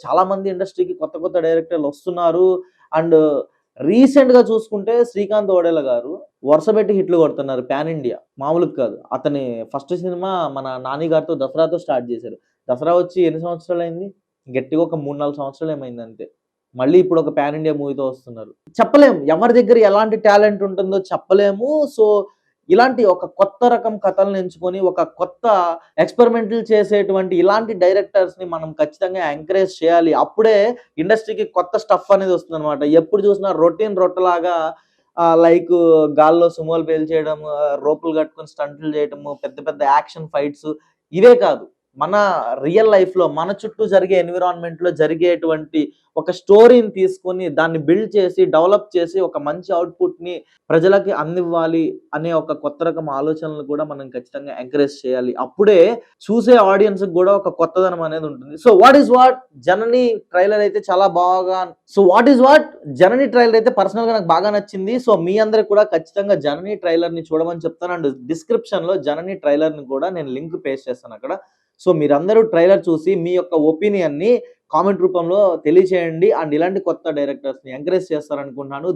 చాలా మంది ఇండస్ట్రీకి కొత్త కొత్త డైరెక్టర్లు వస్తున్నారు. అండ్ రీసెంట్‌గా చూసుకుంటే 'శ్రీకాంత్ ఓడెల' గారు వరుసపెట్టి హిట్లు కొడుతున్నారు పాన్ ఇండియా. మామూలుగా కాదు. అతని ఫస్ట్ సినిమా మన 'నాని' గారితో 'దసరా'తో స్టార్ట్ చేశారు. 'దసరా' వచ్చి ఎన్ని సంవత్సరాలయింది? గట్టిగా ఒక 3, 4 సంవత్సరాలు ఏమైంది అంతే. మళ్ళీ ఇప్పుడు ఒక పాన్ ఇండియా మూవీతో వస్తున్నారు. చెప్పలేము. ఎవరి దగ్గర ఎలాంటి టాలెంట్ ఉంటుందో చెప్పలేము. సో, ఇలాంటి ఒక కొత్త రకం కథలను ఎంచుకొని, ఒక కొత్త ఎక్స్‌పెరిమెంటల్ చేసేటువంటి ఇలాంటి డైరెక్టర్స్‌ని మనం ఖచ్చితంగా ఎంకరేజ్ చేయాలి. అప్పుడే ఇండస్ట్రీకి కొత్త స్టఫ్ అనేది వస్తుందనమాట. ఎప్పుడు చూసినా రొట్టలాగా లైకు గాల్లో సుమోలు పేల్చేయడం, రోపులు కట్టుకొని స్టంటులు చేయటము, పెద్ద పెద్ద యాక్షన్ ఫైట్స్ ఇవే కాదు. మన రియల్ లైఫ్‌లో మన చుట్టూ జరిగే ఎన్విరాన్మెంట్‌లో జరిగేటువంటి ఒక స్టోరీని తీసుకొని దాన్ని బిల్డ్ చేసి, డెవలప్ చేసి ఒక మంచి ఔట్‌పుట్‌ని ప్రజలకి అందివ్వాలి అనే ఒక కొత్త రకం ఆలోచనలు కూడా మనం ఖచ్చితంగా ఎంకరేజ్ చేయాలి. అప్పుడే చూసే ఆడియన్స్‌కి గూడా ఒక కొత్తదనం అనేది ఉంటుంది. సో, వాట్ 'జనని' ట్రైలర్ అయితే చాలా బాగా వాట్ 'జనని' ట్రైలర్ అయితే పర్సనల్‌గా నాకు బాగా నచ్చింది. సో, మీ అందరికి కూడా ఖచ్చితంగా 'జనని' ట్రైలర్‌ని చూడమని చెప్తాను. అండ్ డిస్క్రిప్షన్‌లో 'జనని' ట్రైలర్‌ని కూడా నేను లింక్ పేస్ట్ చేస్తానక్కడ. సో, మీరందరూ ట్రైలర్ చూసి మీ యొక్క ఒపీనియన్‌ని కామెంట్ రూపంలో తెలియచేయండి. అండ్ ఇలాంటి కొత్త డైరెక్టర్స్‌ని ఎంకరేజ్ చేస్తారనుకుంటున్నాను.